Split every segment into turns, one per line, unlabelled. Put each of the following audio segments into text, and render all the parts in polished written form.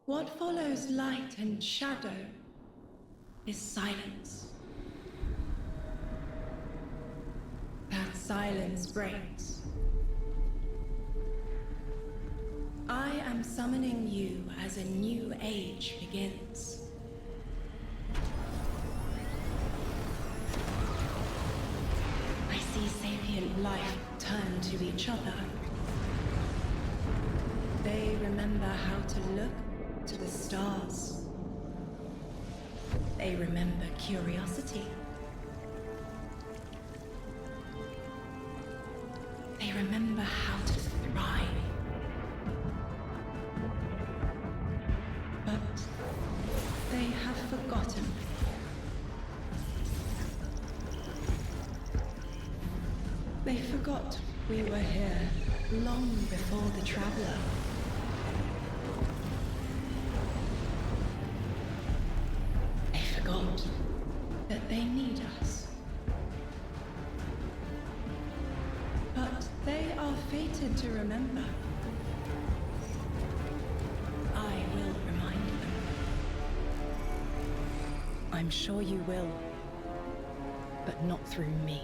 What follows light and shadow is silence. That silence breaks. I am summoning you as a new age begins. I see sapient life turn to each other. They remember how to look to the stars. They remember curiosity. They remember how to thrive. But they have forgotten. They forgot we were here long before the Traveler. They forgot that they need us. But they are fated to remember. I will remind them. I'm sure you will, but not through me.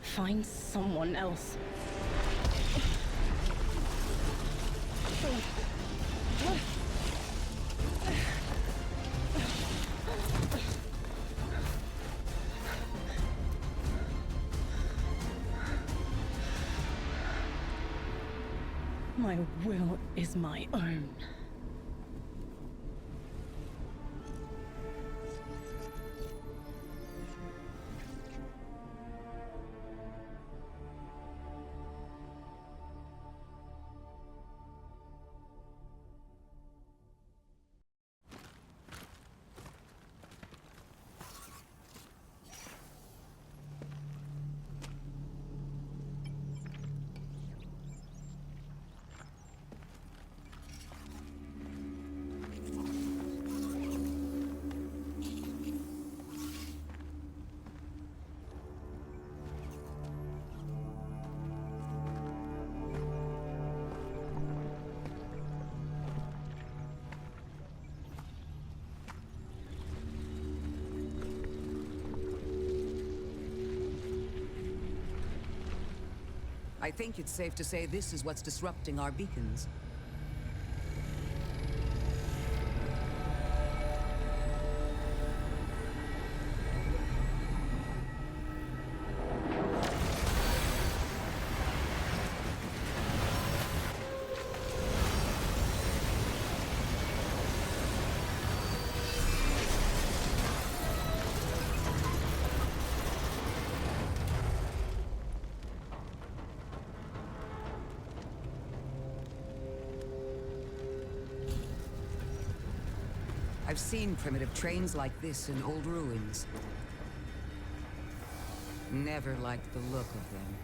Find someone else. My will is my own.
I think it's safe to say this is what's disrupting our beacons. I've seen primitive trains like this in old ruins. Never liked the look of them.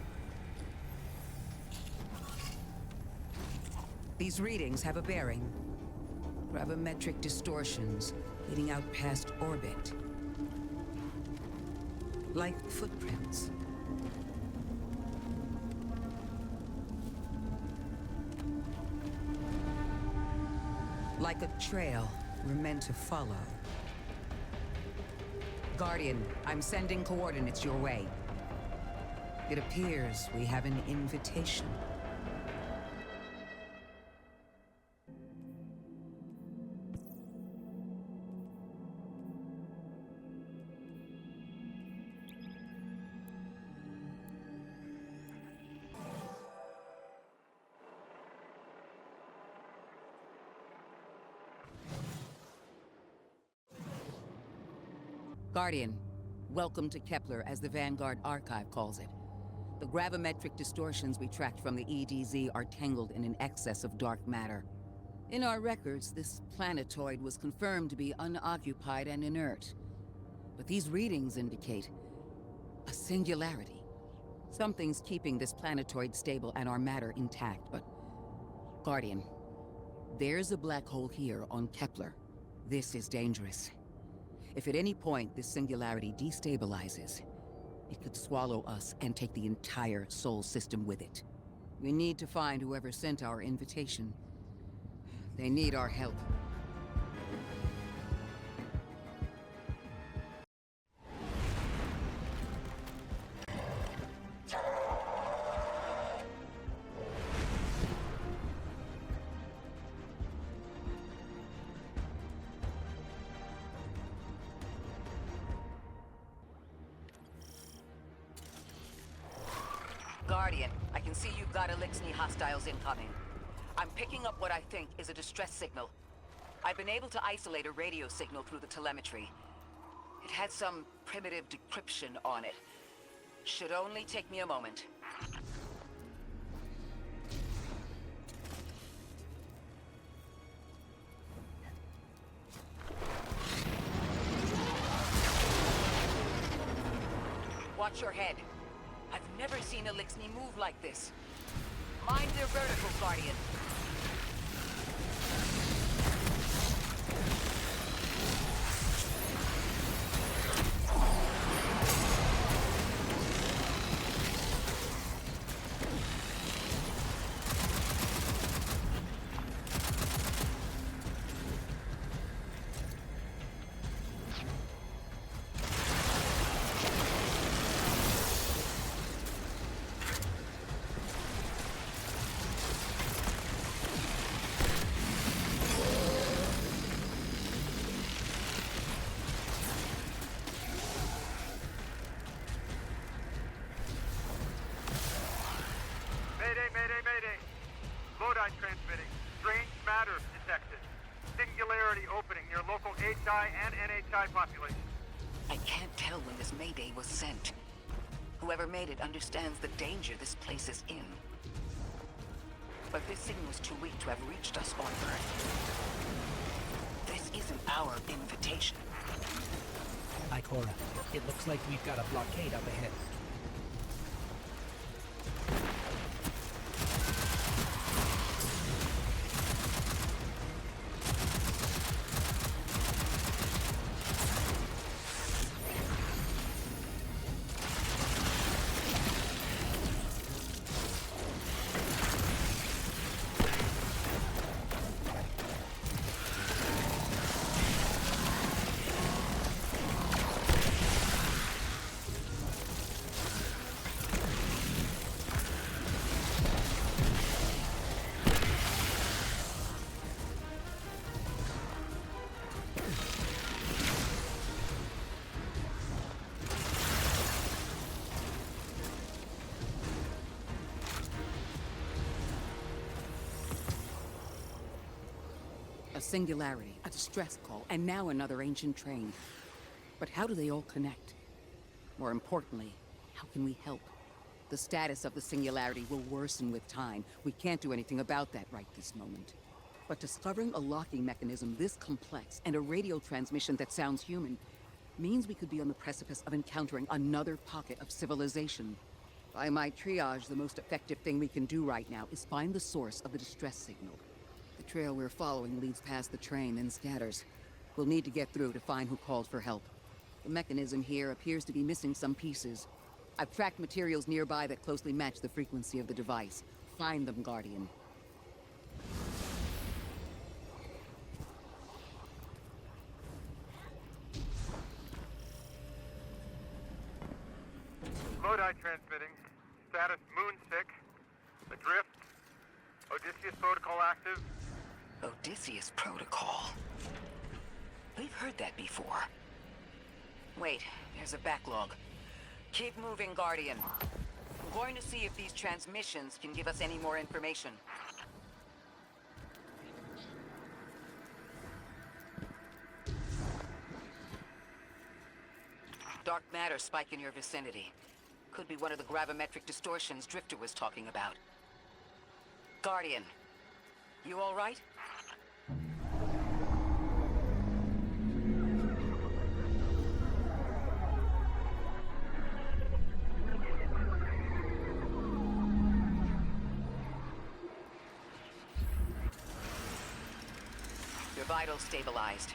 These readings have a bearing. Gravimetric distortions leading out past orbit. Like footprints. Like a trail we're meant to follow. Guardian, I'm sending coordinates your way. It appears we have an invitation. Guardian, welcome to Kepler, as the Vanguard Archive calls it. The gravimetric distortions we tracked from the EDZ are tangled in an excess of dark matter. In our records, this planetoid was confirmed to be unoccupied and inert. But these readings indicate a singularity. Something's keeping this planetoid stable and our matter intact, but... Guardian, there's a black hole here on Kepler. This is dangerous. If at any point this singularity destabilizes, it could swallow us and take the entire Sol system with it. We need to find whoever sent our invitation. They need our help.
Guardian, I can see you've got Elixni hostiles incoming. I'm picking up what I think is a distress signal. I've been able to isolate a radio signal through the telemetry. It had some primitive decryption on it. Should only take me a moment. Watch your head. I've never seen Elixni move like this. Mind their vertical, Guardian.
Mayday! Lodi transmitting. Strange matter detected. Singularity opening near local HI and NHI population.
I can't tell when this Mayday was sent. Whoever made it understands the danger this place is in. But this signal's too weak to have reached us on Earth. This isn't our invitation.
Ikora, it looks like we've got a blockade up ahead.
A singularity, a distress call, and now another ancient train. But how do they all connect? More importantly, how can we help? The status of the singularity will worsen with time. We can't do anything about that right this moment. But discovering a locking mechanism this complex and a radio transmission that sounds human means we could be on the precipice of encountering another pocket of civilization. By my triage, the most effective thing we can do right now is find the source of the distress signal. The trail we're following leads past the train, then scatters. We'll need to get through to find who called for help. The mechanism here appears to be missing some pieces. I've tracked materials nearby that closely match the frequency of the device. Find them, Guardian.
Lodi transmitting. Status moonsick. Adrift. Odysseus protocol active.
Odysseus Protocol. We've heard that before. Wait, there's a backlog. Keep moving, Guardian. I'm going to see if these transmissions can give us any more information. Dark matter spike in your vicinity. Could be one of the gravimetric distortions Drifter was talking about. Guardian, you all right? Your vitals stabilized.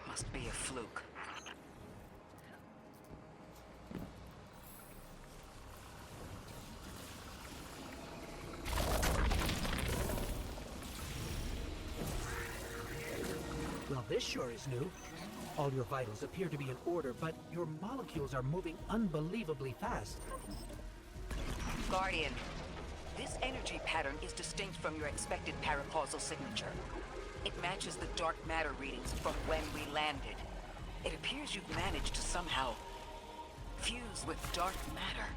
Must be a fluke.
this sure is new. All your vitals appear to be in order, but your molecules are moving unbelievably fast.
Guardian, this energy pattern is distinct from your expected paracausal signature. It matches the dark matter readings from when we landed. It appears you've managed to somehow fuse with dark matter.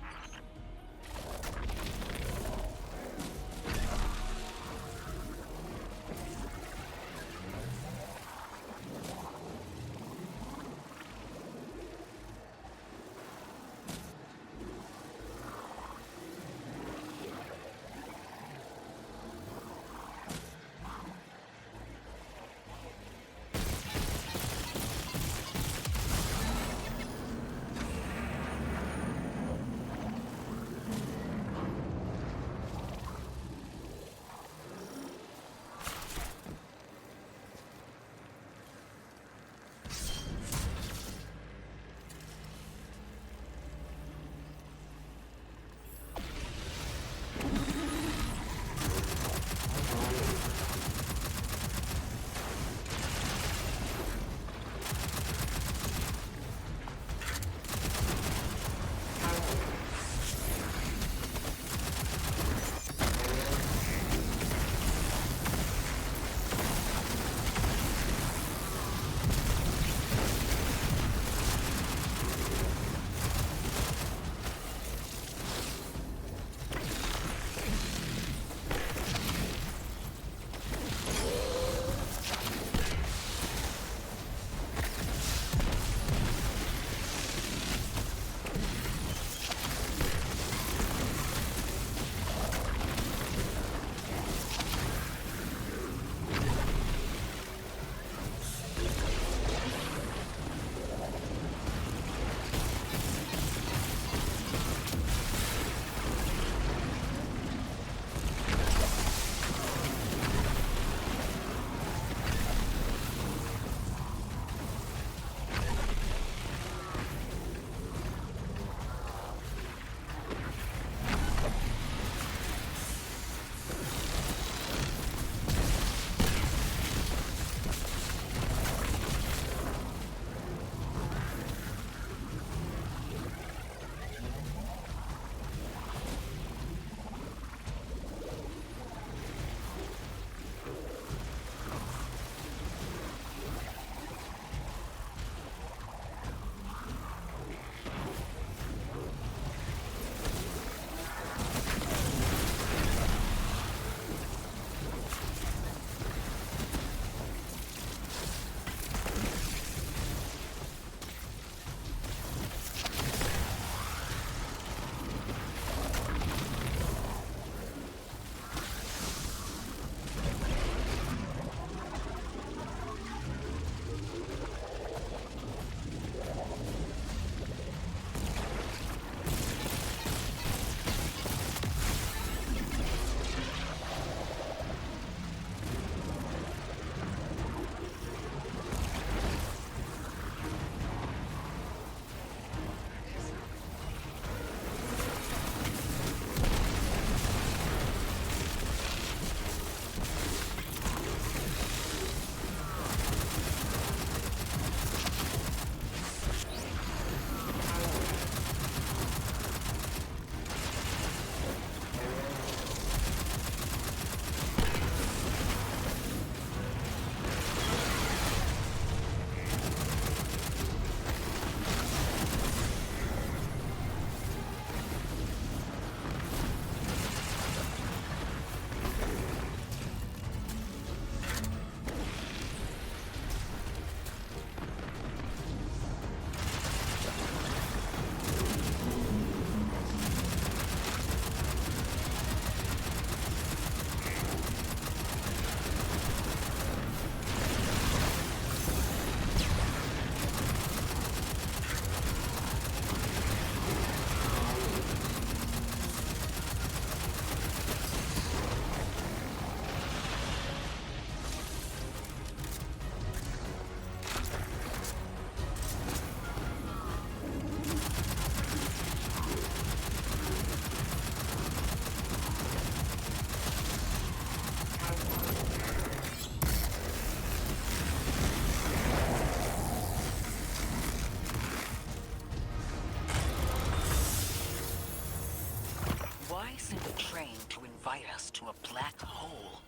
into a black hole.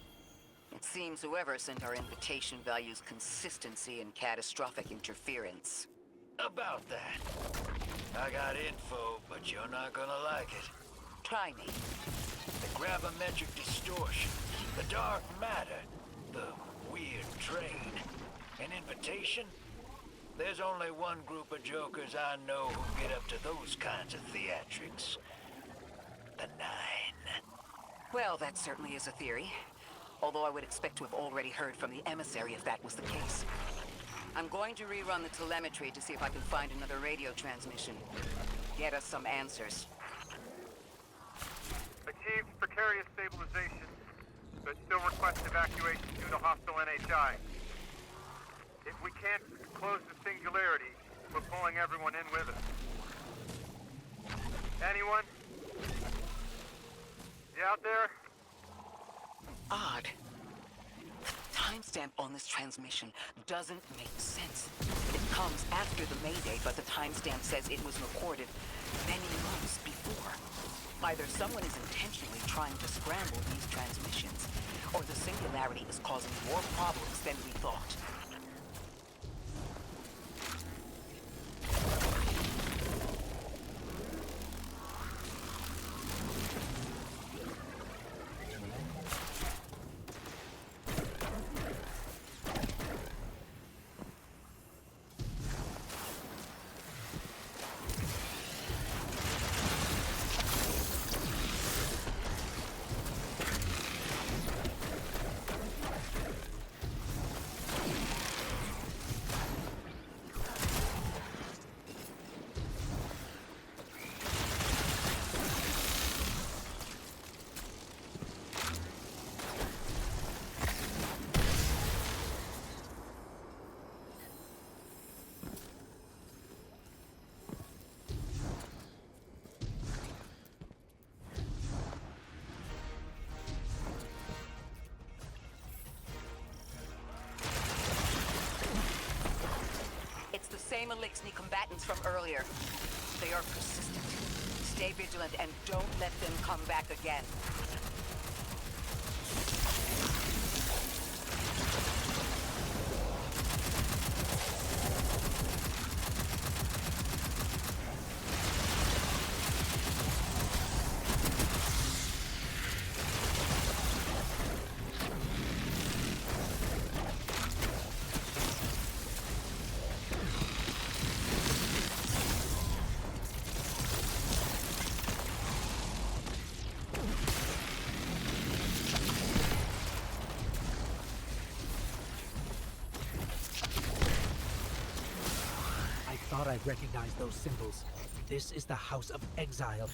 It seems whoever sent our invitation values consistency and catastrophic interference.
About that. I got info, but you're not gonna like it.
Try me.
The gravimetric distortion, the dark matter, the weird train. An invitation? There's only one group of jokers I know who get up to those kinds of theatrics. The Nine.
Well, that certainly is a theory. Although I would expect to have already heard from the emissary if that was the case. I'm going to rerun the telemetry to see if I can find another radio transmission. Get us some answers.
Achieved precarious stabilization, but still request evacuation due to hostile NHI. If we can't close the singularity, we're pulling everyone in with us. Anyone? You out there?
Odd. Timestamp on this transmission doesn't make sense. It comes after the Mayday, but the timestamp says it was recorded many months before. Either someone is intentionally trying to scramble these transmissions, or the singularity is causing more problems than we thought. Same Elixni combatants from earlier. They are persistent. Stay vigilant and don't let them come back again.
I thought I recognized those symbols. This is the House of Exile.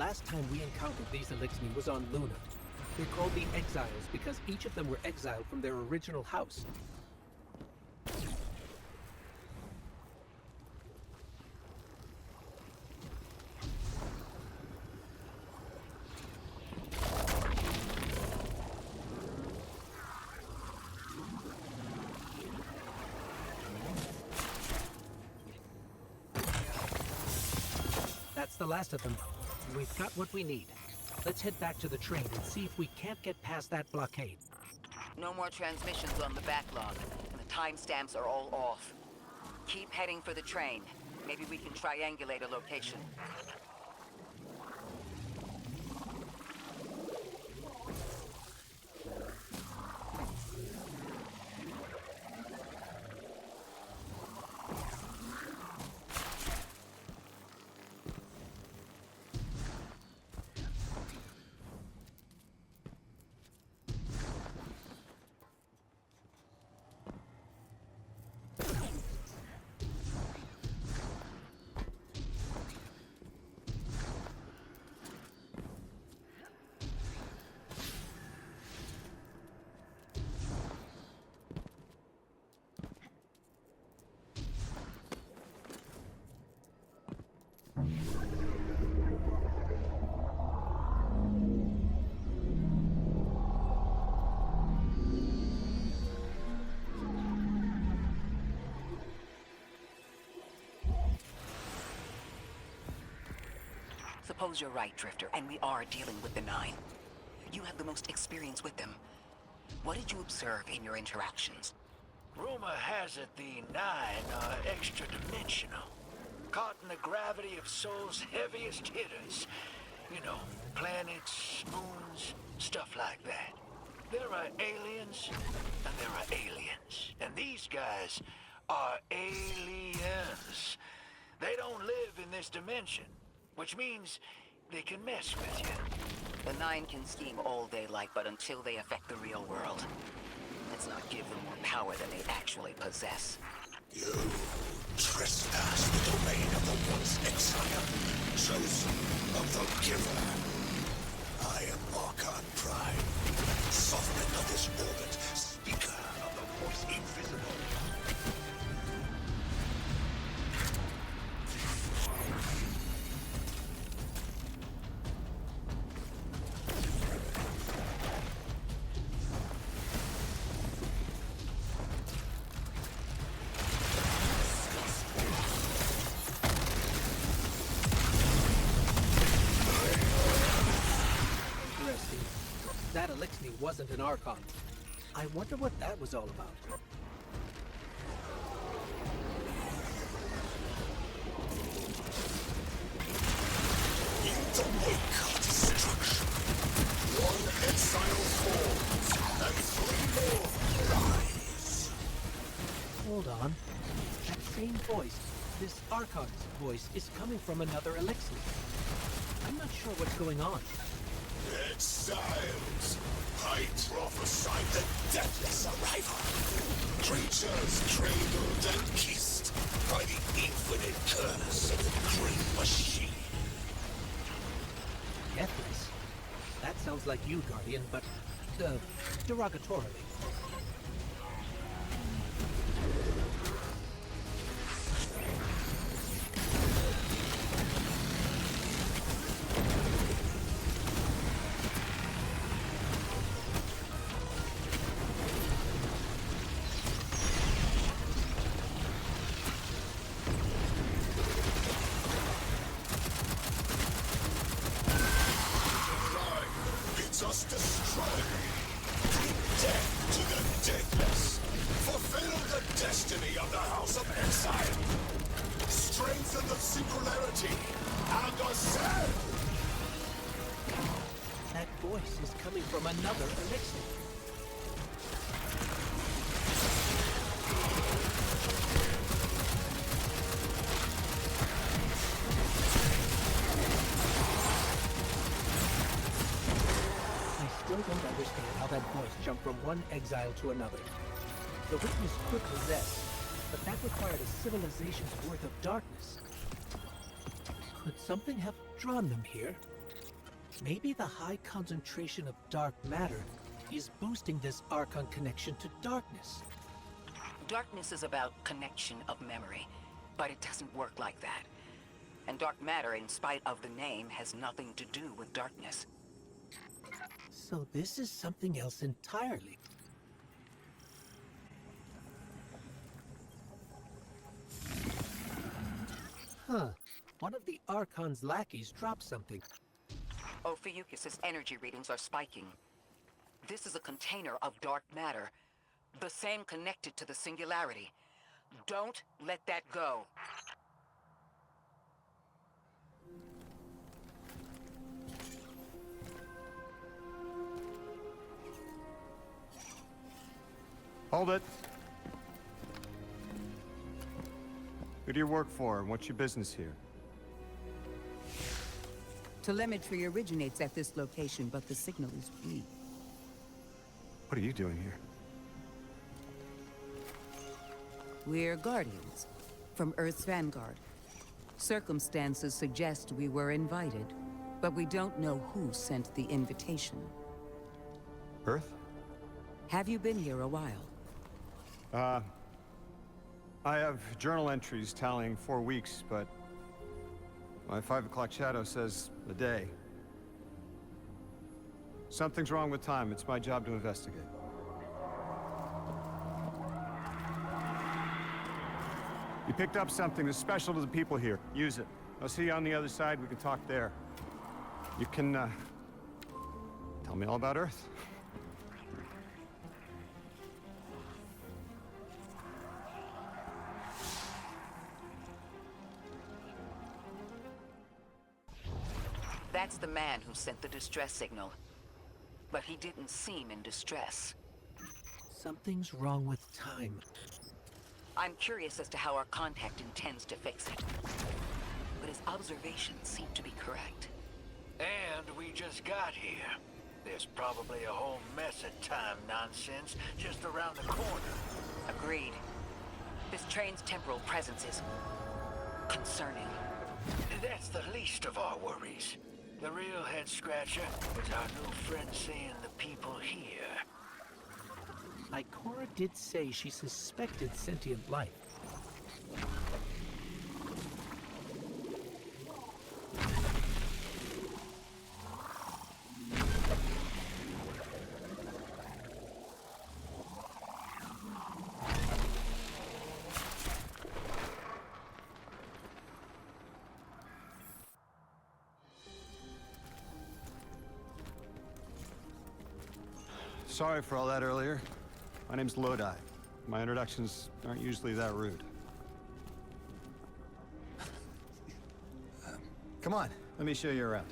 last time we encountered these Elixni was on Luna. They're called the Exiles because each of them were exiled from their original house. That's the last of them. We've got what we need. Let's head back to the train and see if we can't get past that blockade.
No more transmissions on the backlog, and the timestamps are all off. Keep heading for the train. Maybe we can triangulate a location. Suppose you're right, Drifter, and we are dealing with the Nine. You have the most experience with them. What did you observe in your interactions?
Rumor has it the Nine are extra-dimensional. Caught in the gravity of Sol's heaviest hitters. You know, planets, moons, stuff like that. There are aliens, and there are aliens. And these guys are aliens. They don't live in this dimension, which means they can mess with you.
The Nine can scheme all they like, but until they affect the real world, let's not give them more power than they actually possess.
You trespass the domain of the once exile, chosen of the giver. I am Archon Prime, sovereign of this orbit, speaker of the voice invisible.
That Elixni wasn't an Archon. I wonder what that was all about.
In the wake of destruction, one exile falls, and three more rise.
Hold on. That same voice, this Archon's voice, is coming from another Elixni. I'm not sure what's going on.
Exiles! I prophesied the deathless arrival. Creatures cradled and kissed by the infinite curse of the Great Machine.
Deathless? That sounds like you, Guardian, but derogatorily.
Us destroy. Bring death to the deathless. Fulfill the destiny of the House of Exile. Strengthen the singularity and ascend.
That voice is coming from another Elixni. I don't understand how that voice jumped from one exile to another. The witness could possess, but that required a civilization's worth of darkness. Could something have drawn them here? Maybe the high concentration of dark matter is boosting this Archon connection to darkness.
Darkness is about connection of memory, but it doesn't work like that. And dark matter, in spite of the name, has nothing to do with darkness.
So this is something else entirely. Huh. One of the Archon's lackeys dropped something.
Ophiuchus's energy readings are spiking. This is a container of dark matter, the same connected to the singularity. Don't let that go.
Hold it. Who do you work for, and what's your business here?
Telemetry originates at this location, but the signal is weak.
What are you doing here?
We're Guardians, from Earth's vanguard. Circumstances suggest we were invited, but we don't know who sent the invitation.
Earth?
Have you been here a while?
I have journal entries tallying 4 weeks, but my 5 o'clock shadow says a day. Something's wrong with time. It's my job to investigate. You picked up something that's special to the people here. Use it. I'll see you on the other side. We can talk there. You can, tell me all about Earth.
That's the man who sent the distress signal. But he didn't seem in distress.
Something's wrong with time.
I'm curious as to how our contact intends to fix it. But his observations seem to be correct.
And we just got here. There's probably a whole mess of time nonsense just around the corner.
Agreed. This train's temporal presence is concerning.
That's the least of our worries. The real head-scratcher is our new friend seeing the people here.
Ikora did say she suspected sentient life.
Sorry for all that earlier. My name's Lodi. My introductions aren't usually that rude.
Come on.
Let me show you around.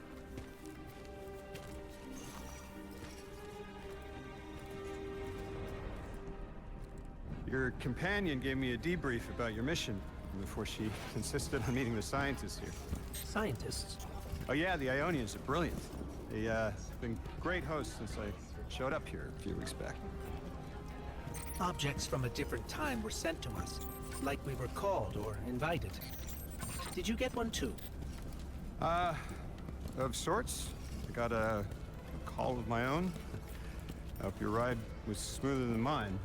Your companion gave me a debrief about your mission before she insisted on meeting the scientists here.
Scientists?
Oh yeah, the Ionians are brilliant. They've been great hosts since I showed up here a few weeks back.
Objects from a different time were sent to us, like we were called or invited. Did you get one too?
Of sorts. I got a call of my own. I hope your ride was smoother than mine.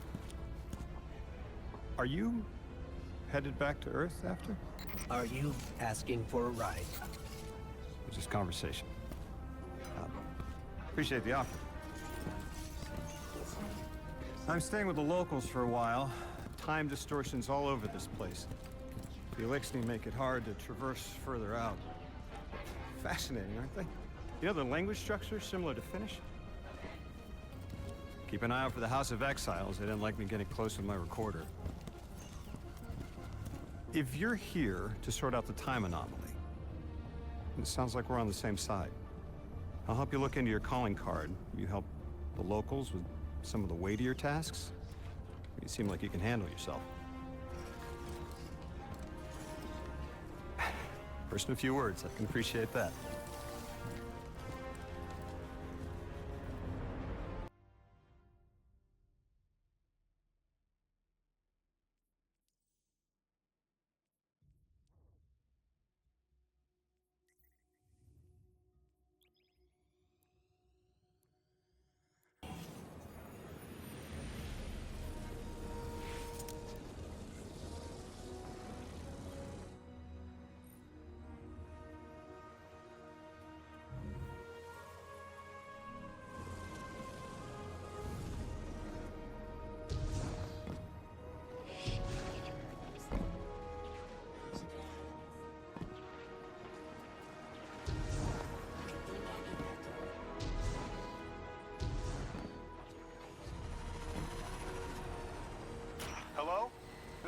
Are you headed back to Earth after?
Are you asking for a ride?
Just conversation. Appreciate the offer. I'm staying with the locals for a while. Time distortions all over this place. The Elixni make it hard to traverse further out. Fascinating, aren't they? You know, the language structure is similar to Finnish. Keep an eye out for the House of Exiles. They didn't like me getting close with my recorder. If you're here to sort out the time anomaly, it sounds like we're on the same side. I'll help you look into your calling card. You help the locals with some of the weightier tasks. You seem like you can handle yourself. First in a few words, I can appreciate that.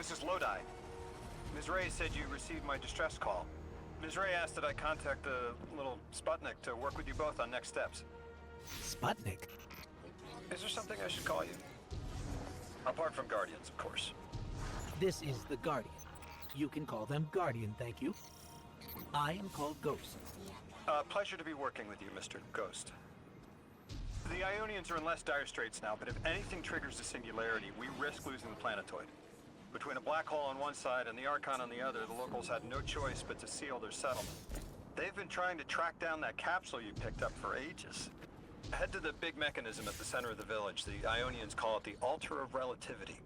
This is Lodi. Ms. Ray said you received my distress call. Ms. Ray asked that I contact the little Sputnik to work with you both on next steps.
Sputnik?
Is there something I should call you? Apart from Guardians, of course.
This is the Guardian. You can call them Guardian, thank you. I am called Ghost.
Pleasure to be working with you, Mr. Ghost. The Ionians are in less dire straits now, but if anything triggers the singularity, we risk losing the planetoid. Between a black hole on one side and the Archon on the other, the locals had no choice but to seal their settlement. They've been trying to track down that capsule you picked up for ages. Head to the big mechanism at the center of the village. The Ionians call it the Altar of Relativity.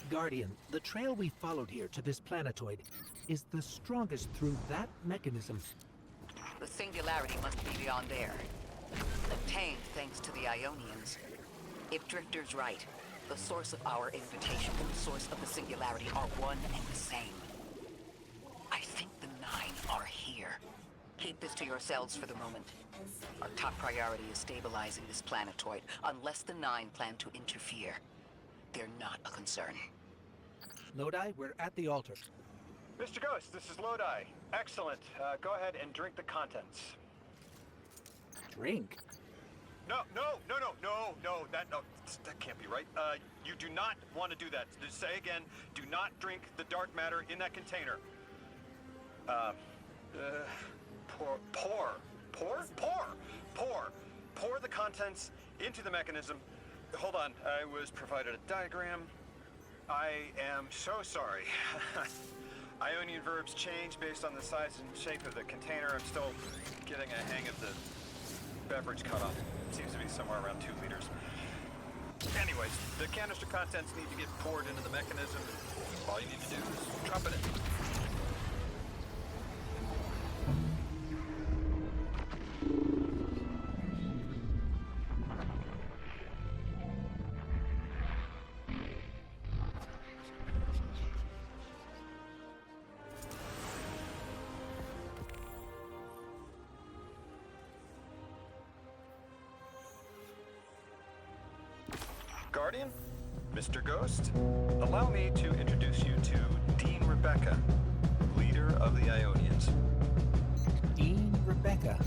Guardian, the trail we followed here to this planetoid is the strongest through that mechanism.
The singularity must be beyond there. Obtained thanks to the Ionians. If Drifter's right, the source of our invitation and the source of the singularity are one and the same. I think the Nine are here. Keep this to yourselves for the moment. Our top priority is stabilizing this planetoid, unless the Nine plan to interfere. They're not a concern.
Lodi, we're at the altar.
Mr. Ghost, this is Lodi. Excellent. Go ahead and drink the contents.
Drink?
No, that can't be right. You do not want to do that. Just say again, do not drink the dark matter in that container. Pour the contents into the mechanism. Hold on, I was provided a diagram. I am so sorry. Ionian verbs change based on the size and shape of the container. I'm still getting a hang of the beverage cutoff. It seems to be somewhere around 2 liters. Anyways, the canister contents need to get poured into the mechanism. All you need to do is drop it in. Guardian, Mr. Ghost, allow me to introduce you to Dean Rebecca, leader of the Ionians.
Dean Rebecca.